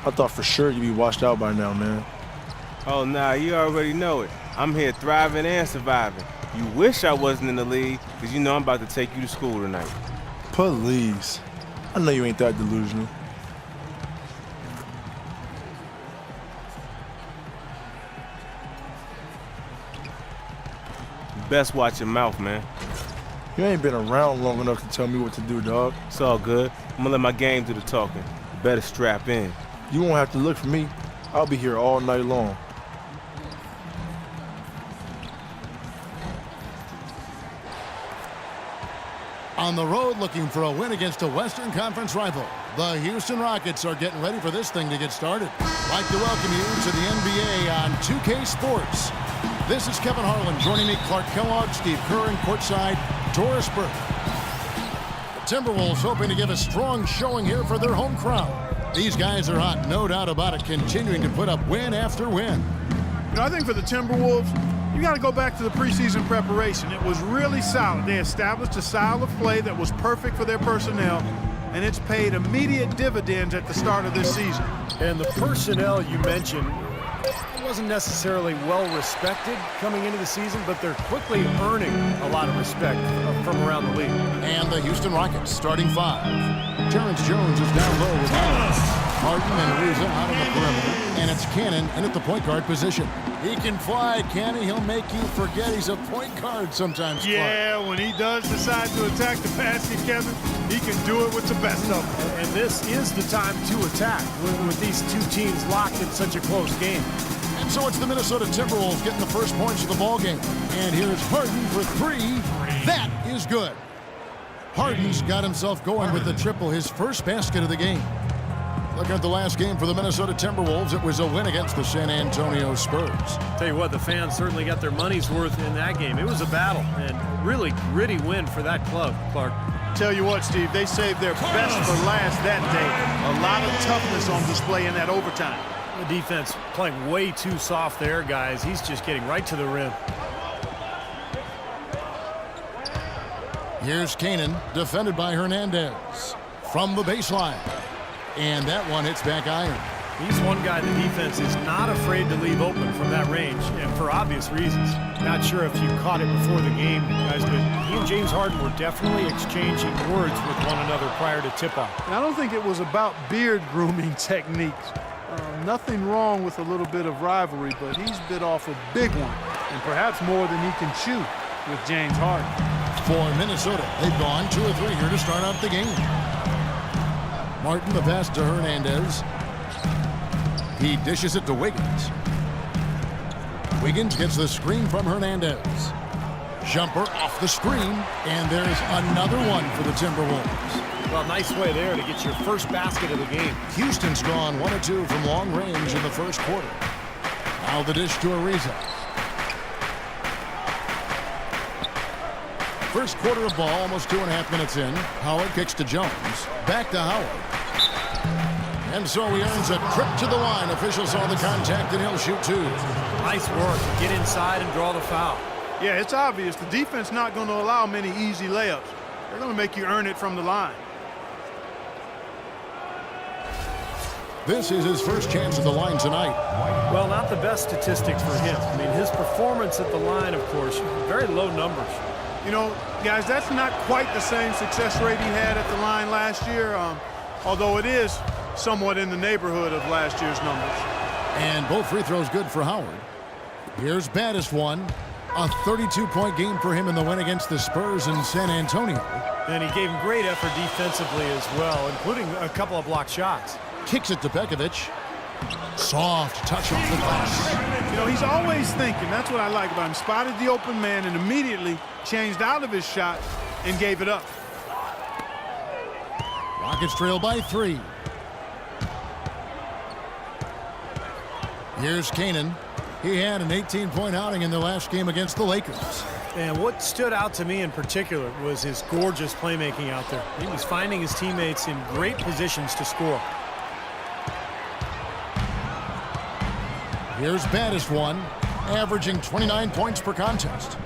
I thought for sure you'd be washed out by now, man. Oh, nah, you already know it. I'm here thriving and surviving. You wish I wasn't in the league, because you know I'm about to take you to school tonight. Please. I know you ain't that delusional. You best watch your mouth, man. You ain't been around long enough to tell me what to do, dog. It's all good. I'm gonna let my game do the talking. You better strap in. You won't have to look for me. I'll be here all night long. On the road looking for a win against a Western Conference rival, the Houston Rockets are getting ready for this thing to get started. I'd like to welcome you to the NBA on 2K Sports. This is Kevin Harlan. Joining me, Clark Kellogg, Steve Kerr, and courtside, Doris Burke. The Timberwolves hoping to give a strong showing here for their home crowd. These guys are hot, no doubt about it, continuing to put up win after win. You know, I think for the Timberwolves, you got to go back to the preseason preparation. It was really solid. They established a style of play that was perfect for their personnel, and it's paid immediate dividends at the start of this season. And the personnel you mentioned wasn't necessarily well respected coming into the season, but they're quickly earning a lot of respect from around the league. And the Houston Rockets starting five. Terrence Jones is down low with Ballin. Harden and Reza out on the perimeter, and it's Cannon in at the point guard position. He can fly, can he? He'll make you forget he's a point guard sometimes. Yeah, when he does decide to attack the basket, Kevin, he can do it with the best of them. And this is the time to attack with these two teams locked in such a close game. And so it's the Minnesota Timberwolves getting the first points of the ball game. And here's Harden for three. That is good. Harden's got himself going with the triple, his first basket of the game. Looking at the last game for the Minnesota Timberwolves, it was a win against the San Antonio Spurs. Tell you what, the fans certainly got their money's worth in that game. It was a battle, and really gritty win for that club, Clark. Tell you what, Steve, they saved their best for last that day. A lot of toughness on display in that overtime. The defense playing way too soft there, guys. He's just getting right to the rim. Here's Cannon, defended by Hernandez. From the baseline. And that one hits back iron. He's one guy the defense is not afraid to leave open from that range, and for obvious reasons. Not sure if you caught it before the game, guys, but he and James Harden were definitely exchanging words with one another prior to tip-off. And I don't think it was about beard grooming techniques. Nothing wrong with a little bit of rivalry, but he's bit off a big one, and perhaps more than he can chew with James Harden. For Minnesota, they've gone 2 of 3 here to start out the game. Martin, the pass to Hernandez. He dishes it to Wiggins. Wiggins gets the screen from Hernandez. Jumper off the screen, and there's another one for the Timberwolves. Well, nice way there to get your first basket of the game. Houston's gone 1 of 2 from long range in the first quarter. Now the dish to Ariza. First quarter of ball, almost 2.5 minutes in. Howard kicks to Jones. Back to Howard. And so he earns a trip to the line. Officials saw the contact, and he'll shoot 2. Nice work. Get inside and draw the foul. Yeah, it's obvious. The defense not going to allow many easy layups. They're going to make you earn it from the line. This is his first chance at the line tonight. Well, not the best statistics for him. I mean, his performance at the line, of course, very low numbers. You know, guys, that's not quite the same success rate he had at the line last year, although it is somewhat in the neighborhood of last year's numbers. And both free throws good for Howard. Here's baddest one. A 32-point game for him in the win against the Spurs in San Antonio. And he gave him great effort defensively as well, including a couple of blocked shots. Kicks it to Pekovic. Soft touch off the glass. You know, he's always thinking. That's what I like about him. Spotted the open man and immediately changed out of his shot and gave it up. Rockets trail by 3. Here's Canaan. He had an 18-point outing in the last game against the Lakers. And what stood out to me in particular was his gorgeous playmaking out there. He was finding his teammates in great positions to score. Here's baddest one, averaging 29 points per contest.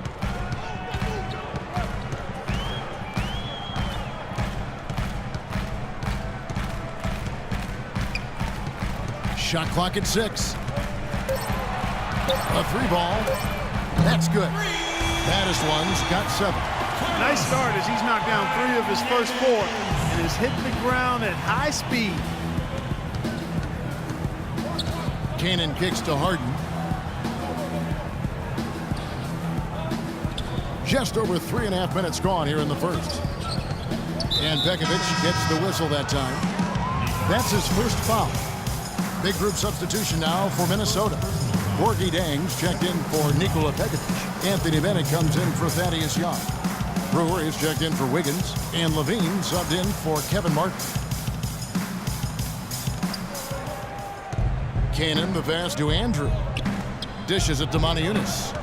Shot clock at 6. A 3 ball. That's good. Baddest one's got 7. Nice start as he's knocked down 3 of his first 4 and is hitting the ground at high speed. Cannon kicks to Harden. Just over 3.5 minutes gone here in the first. And Pekovic gets the whistle that time. That's his first foul. Big group substitution now for Minnesota. Gorgie Dangs checked in for Nikola Pekovic. Anthony Bennett comes in for Thaddeus Young. Brewer is checked in for Wiggins. And Levine subbed in for Kevin Martin. Cannon, the pass to Andrew. Dishes it to Monteunice.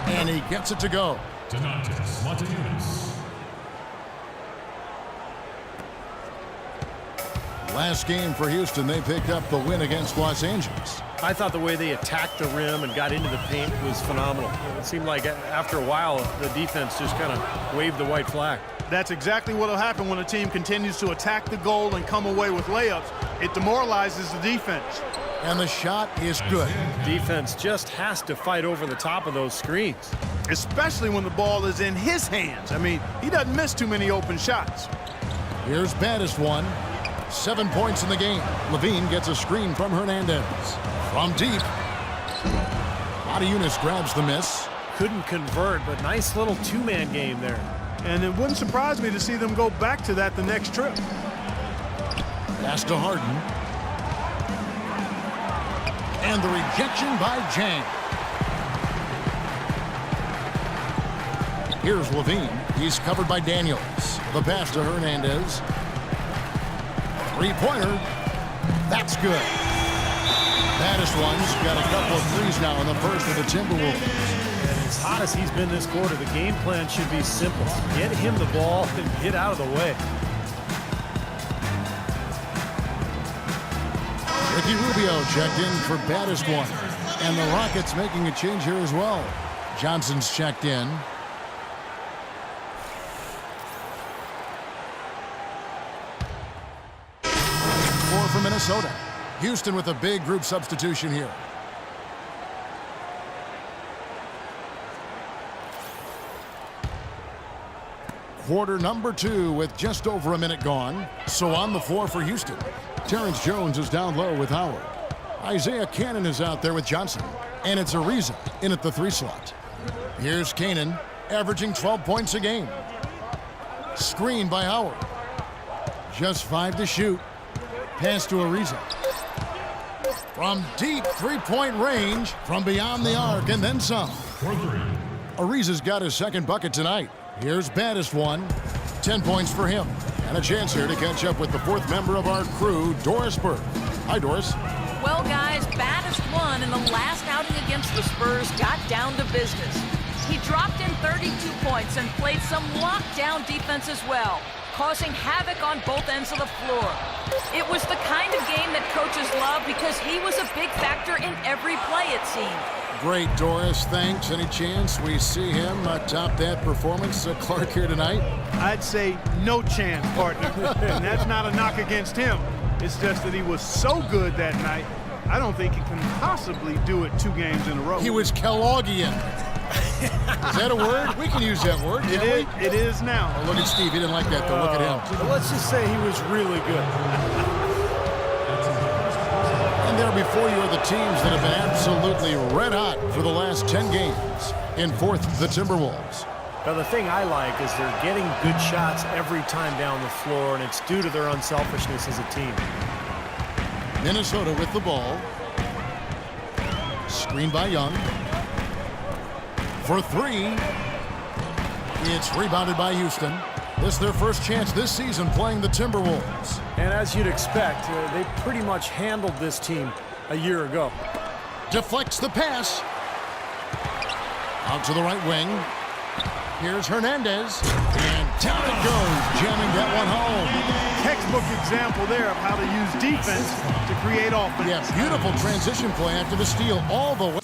And he gets it to go. Last game for Houston, they picked up the win against Los Angeles. I thought the way they attacked the rim and got into the paint was phenomenal. It seemed like after a while, the defense just kind of waved the white flag. That's exactly what will happen when a team continues to attack the goal and come away with layups. It demoralizes the defense. And the shot is good. Defense just has to fight over the top of those screens. Especially when the ball is in his hands. I mean, he doesn't miss too many open shots. Here's baddest one. 7 points in the game. Levine gets a screen from Hernandez. From deep. Monteunice grabs the miss. Couldn't convert, but nice little two-man game there. And it wouldn't surprise me to see them go back to that the next trip. Pass to Harden. And the rejection by Jang. Here's Levine. He's covered by Daniels. The pass to Hernandez. Three-pointer. That's good. Baddest one's got a couple of threes now in the first of the Timberwolves. And as hot as he's been this quarter, the game plan should be simple. Get him the ball and get out of the way. Ricky Rubio checked in for baddest one. And the Rockets making a change here as well. Johnson's checked in. For Minnesota. Houston with a big group substitution here. Quarter number 2 with just over a minute gone. So on the floor for Houston. Terrence Jones is down low with Howard. Isaiah Cannon is out there with Johnson. And it's Ariza in at the 3 slot. Here's Cannon, averaging 12 points a game. Screen by Howard. Just 5 to shoot. Pass to Ariza. From deep three-point range, from beyond the arc, and then some. Ariza's got his second bucket tonight. Here's baddest one. 10 points for him. And a chance here to catch up with the 4th member of our crew, Doris Burke. Hi, Doris. Well, guys, baddest one in the last outing against the Spurs got down to business. He dropped in 32 points and played some lockdown defense as well, causing havoc on both ends of the floor. It was the kind of game that coaches love because he was a big factor in every play, it seemed. Great, Doris. Thanks. Any chance we see him top that performance, Clark, here tonight? I'd say no chance, partner. And that's not a knock against him. It's just that he was so good that night, I don't think he can possibly do it 2 games in a row. He was Kelloggian. Is that a word? We can use that word. It is now. Oh, look at Steve. He didn't like that, though. Look at him. But let's just say he was really good. And there before you are the teams that have been absolutely red hot for the last 10 games. In 4th, the Timberwolves. Now, the thing I like is they're getting good shots every time down the floor, and it's due to their unselfishness as a team. Minnesota with the ball. Screen by Young. For 3. It's rebounded by Houston. This is their first chance this season playing the Timberwolves. And as you'd expect, they pretty much handled this team a year ago. Deflects the pass. Out to the right wing. Here's Hernandez. And down it goes, jamming that one home. Textbook example there of how to use defense to create offense. Yeah, beautiful transition play after the steal all the way.